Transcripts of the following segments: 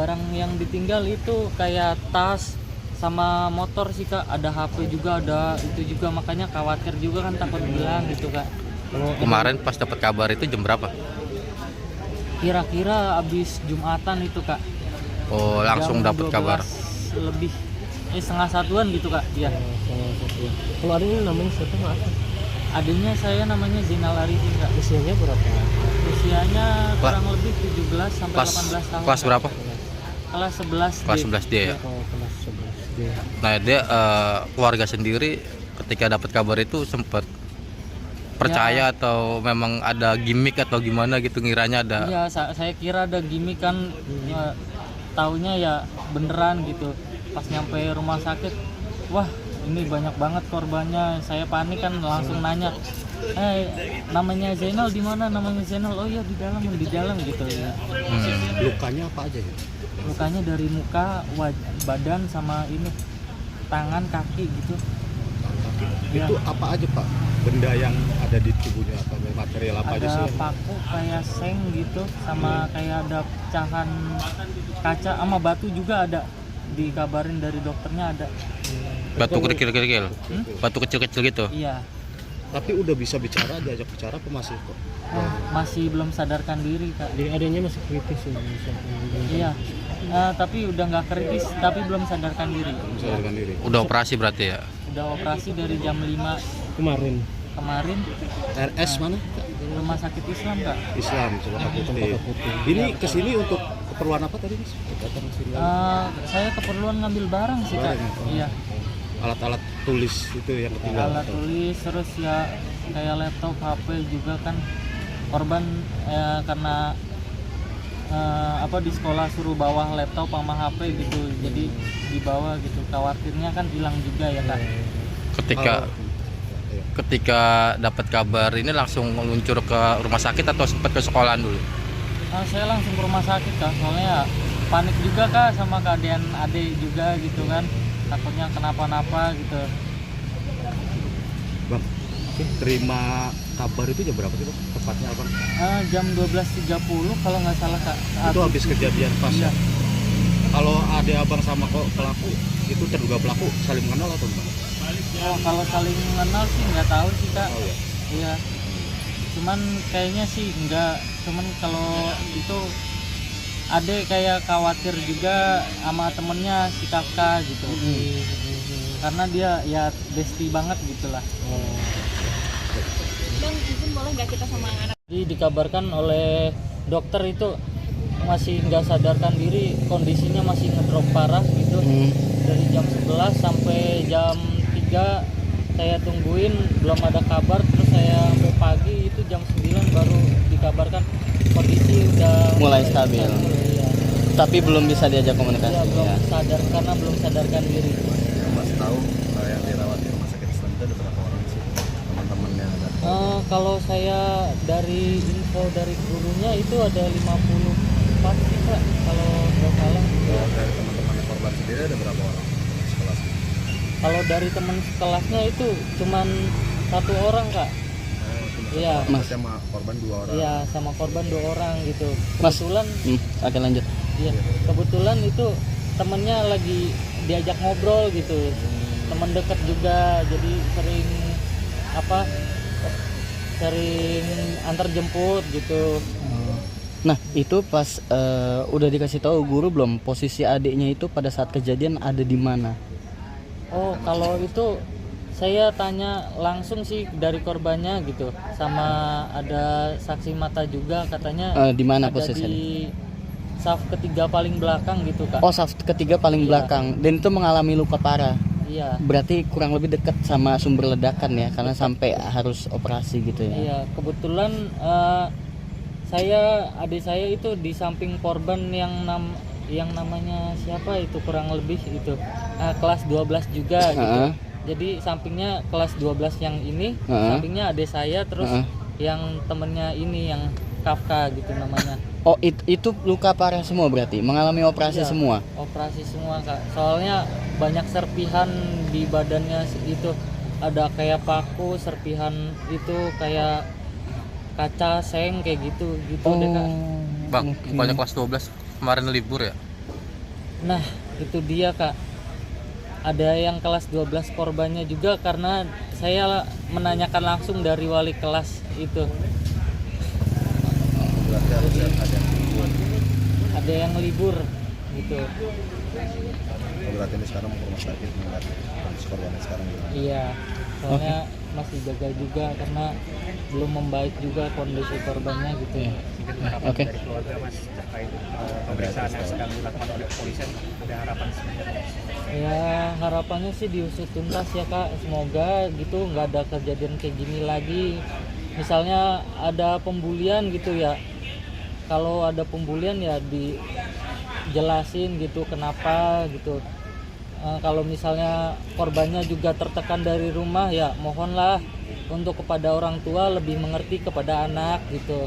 barang yang ditinggal itu kayak tas sama motor sih Kak, ada HP juga, ada itu juga, makanya khawatir juga kan, takut hilang gitu Kak. Kemarin pas dapat kabar itu jam berapa? Kira-kira abis Jumatan itu Kak. Oh, langsung Jam dapat kabar. 12 lebih, setengah satuan gitu Kak. Iya. Kalau adanya namanya siapa, maaf? Adanya saya namanya Zainal Arifin Kak. Usianya berapa? Usianya kurang lebih 17 sampai Kelas 18 tahun. kelas Kak. berapa? Kelas 11 Kelas D. 11 dia ya. Oh, kelas 11 D. Nah, dia keluarga sendiri ketika dapat kabar itu sempat percaya atau memang ada gimmick atau gimana gitu, ngiranya ada. Iya, saya kira ada gimmick kan, taunya ya beneran gitu. Pas nyampe rumah sakit, wah ini banyak banget korbannya. Saya panik kan, langsung nanya, namanya Zainal di mana? Namanya Zainal, oh iya di dalam gitu ya. Lukanya apa aja ya? Lukanya dari muka, badan sama ini tangan, kaki gitu. Ya. Itu apa aja Pak? Benda yang ada di tubuhnya, apa material apa aja sih? Ada paku kayak seng gitu, sama kayak ada pecahan kaca sama batu juga ada. Dikabarin dari dokternya ada. Batu kerikil-kerikil. Batu kecil-kecil gitu. Iya. Tapi udah bisa bicara, diajak bicara apa masih kok? Masih belum sadarkan diri Kak. Jadi adanya masih kritis ya? Iya. Tapi udah nggak kritis, tapi belum sadarkan diri. Sadarkan diri. Udah operasi berarti ya. Udah operasi dari jam 5 Kemarin kemarin RS mana? di rumah sakit Islam Kak. Islam, Cempaka Putih. Ini kesini untuk keperluan apa tadi Mas? Datang sini. Saya keperluan ngambil barang sih Kak. Barang. Iya. Alat-alat tulis itu yang ketinggalan. Alat tulis, terus ya kayak laptop, HP juga kan. Korban karena di sekolah suruh bawa laptop sama HP gitu, jadi dibawa gitu. Khawatirnya kan hilang juga ya Kak. Ketika dapat kabar ini langsung meluncur ke rumah sakit atau sempat ke sekolahan dulu? Saya langsung ke rumah sakit Kak, soalnya panik juga Kak sama keadaan adik juga gitu kan, takutnya kenapa-napa gitu. Bang, terima kabar itu jam berapa sih Bang? Tepatnya Abang? Jam 12.30 kalau nggak salah Kak. Itu habis kejadian pas Iya. ya? Kalau ada Abang sama kok pelaku, itu terduga pelaku saling mengenal atau gimana? Oh, kalau saling mengenal sih nggak tahu sih Kak. Oh ya. Iya. Cuman kayaknya sih enggak. Cuman kalau itu adek kayak khawatir juga sama temennya si kakak gitu. Karena dia ya bestie banget gitulah. Bang, izin boleh nggak kita sama anak? Jadi dikabarkan oleh dokter itu masih nggak sadarkan diri, kondisinya masih ngedrop parah gitu. Dari jam 11 sampai jam 3 saya tungguin belum ada kabar, terus saya sampai pagi itu jam 9 baru dikabarkan kondisi udah mulai stabil. Iya. Tapi belum bisa diajak komunikasi. Ya, belum Ya. sadar karena belum sadarkan diri. Mas tahu yang dirawat di rumah sakit Islam itu ada berapa orang sih teman-temannya? Kalau saya dari info dari gurunya itu ada 54 sih Pak, kalau nggak salah. Dari teman-teman korban sendiri ada berapa orang sekelas? Kalau dari teman sekelasnya itu cuman 1 orang Kak. Iya. Sama korban 2 orang. Iya, sama korban 2 orang gitu. Mas. Kebetulan, Oke, lanjut. iya, kebetulan itu temennya lagi diajak ngobrol gitu. Teman dekat juga, jadi sering antar jemput gitu. Nah, itu pas udah dikasih tahu guru belum posisi adiknya itu pada saat kejadian ada di mana? Oh, kalau itu saya tanya langsung sih dari korbannya gitu, sama ada saksi mata juga katanya. Di mana ada posisinya? di saf ketiga paling belakang gitu Kak. Oh, saf ketiga paling Iya. belakang. Dan itu mengalami luka parah. Iya. Berarti kurang lebih dekat sama sumber ledakan ya, karena sampai harus operasi gitu ya. Iya, kebetulan adik saya itu di samping korban yang namanya siapa itu kurang lebih itu kelas 12 juga gitu. Jadi sampingnya kelas 12 yang ini, sampingnya adik saya, terus yang temennya ini yang Kafka gitu namanya. Oh, itu luka parah semua berarti, mengalami operasi Iya, semua. Operasi semua Kak. Soalnya banyak serpihan di badannya itu, ada kayak paku, serpihan itu kayak kaca, seng kayak gitu deh Kak. Bang, bukannya kelas 12 kemarin libur ya? Nah, itu dia Kak. Ada yang kelas 12 korbannya juga karena saya menanyakan langsung dari wali kelas itu. Berarti harus ada yang buat. Ada yang libur gitu. Berarti ini sekarang mau ke rumah sakit melihat kondisi korbannya sekarang gimana? Iya, soalnya masih jaga juga karena belum membaik juga kondisi korbannya gitu ya. Oke. Dari keluarga Mas terkait pemeriksaan yang sedang dilakukan oleh kepolisian, ada harapan sebenarnya? Ya harapannya sih diusut tuntas ya Kak, semoga gitu nggak ada kejadian kayak gini lagi. Misalnya ada pembulian gitu ya, kalau ada pembulian ya dijelasin gitu kenapa gitu. Kalau misalnya korbannya juga tertekan dari rumah ya mohonlah untuk kepada orang tua lebih mengerti kepada anak gitu.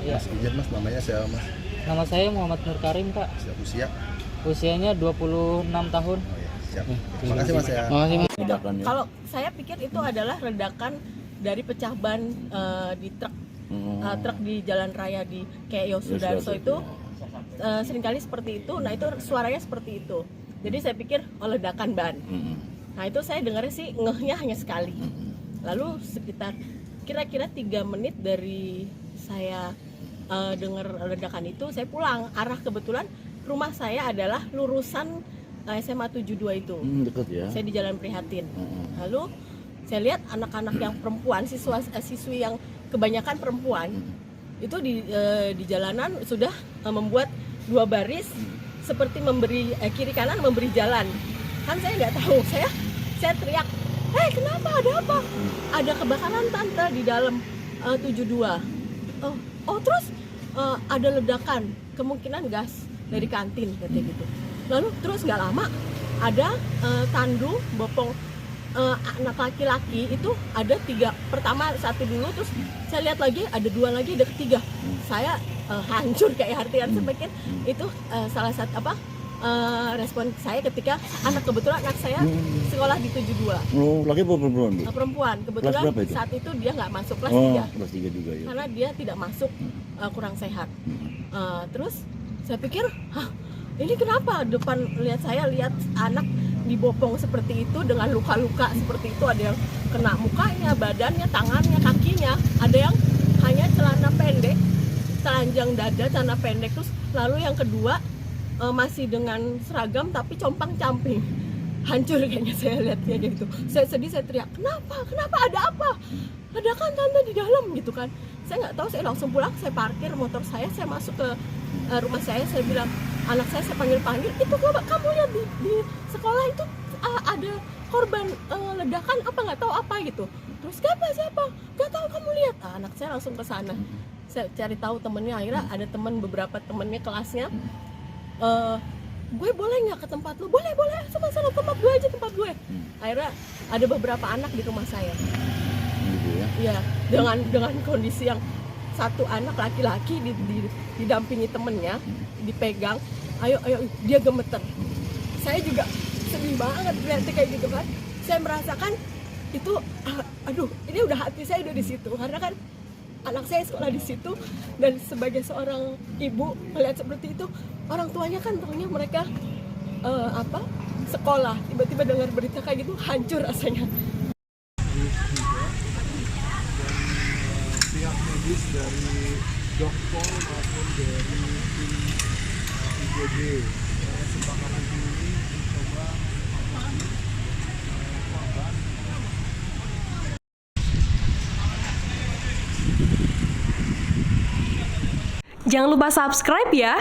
Ya. Mas izin Mas, namanya siapa Mas? Nama saya Muhammad Nur Karim Kak, Siap usia? usianya 26 tahun. Oh ya, siap. Terima kasih Mas ya. Makasih Mas. Kalau saya pikir itu adalah ledakan dari pecah ban di truk truk di jalan raya di kayak Yosudarso itu seringkali seperti itu. Nah itu suaranya seperti itu. Jadi saya pikir ledakan ban. Nah itu saya dengarnya sih ngehnya hanya sekali. Lalu sekitar kira-kira 3 menit dari saya dengar ledakan itu, saya pulang. Arah kebetulan rumah saya adalah lurusan SMA 72 itu. Dekat ya. Saya di Jalan Prihatin. Lalu saya lihat anak-anak yang perempuan, siswi yang kebanyakan perempuan itu di jalanan sudah membuat 2 baris seperti memberi kiri kanan memberi jalan. Kan saya nggak tahu, saya teriak, kenapa, ada apa? Ada kebakaran tante di dalam 72. Oh terus ada ledakan, kemungkinan gas dari kantin katanya gitu. Lalu terus nggak lama ada tandu bopong anak laki-laki itu ada 3. Pertama 1 dulu, terus saya lihat lagi ada 2 lagi, ada ketiga. Saya hancur kayak hati saya pikir itu salah satu respon saya ketika kebetulan anak saya sekolah di 72. Oh, laki apa perempuan? Bu? Perempuan. Kebetulan Kelas berapa itu? saat itu dia nggak masuk kelas 3. Kelas 3 juga ya. Karena dia tidak masuk, kurang sehat. Terus saya pikir, ini kenapa depan lihat anak dibopong seperti itu dengan luka-luka seperti itu, ada yang kena mukanya, badannya, tangannya, kakinya, ada yang hanya celana pendek, telanjang dada, celana pendek. Terus lalu yang kedua masih dengan seragam tapi compang-camping. Hancur kayaknya saya lihatnya gitu. Saya sedih, saya teriak, kenapa, ada apa? Ledakan tante di dalam gitu kan. Saya nggak tahu, saya langsung pulang, saya parkir motor saya masuk ke rumah saya bilang, anak saya panggil, itu kamu lihat di sekolah itu ada korban ledakan apa, nggak tahu apa gitu. Terus siapa? Nggak tahu, kamu lihat. Anak saya langsung ke sana. Saya cari tahu temennya, akhirnya ada beberapa temennya kelasnya. Gue boleh nggak ke tempat lu? Boleh, sama tempat gue aja, tempat gue. Akhirnya ada beberapa anak di rumah saya. Gitu ya. Iya, dengan kondisi yang satu anak laki-laki didampingi temennya, dipegang, ayo dia gemeter. Saya juga sedih banget lihatnya kayak gitu kan. Saya merasakan itu, aduh, ini udah hati saya udah di situ, karena kan anak saya sekolah di situ, dan sebagai seorang ibu melihat seperti itu, orang tuanya kan tahunya mereka sekolah, tiba-tiba dengar berita kayak gitu, hancur rasanya. Pihak medis dari Dokpol maupun dari tim IGD kesepakatan ini mencoba korban. Jangan lupa subscribe ya.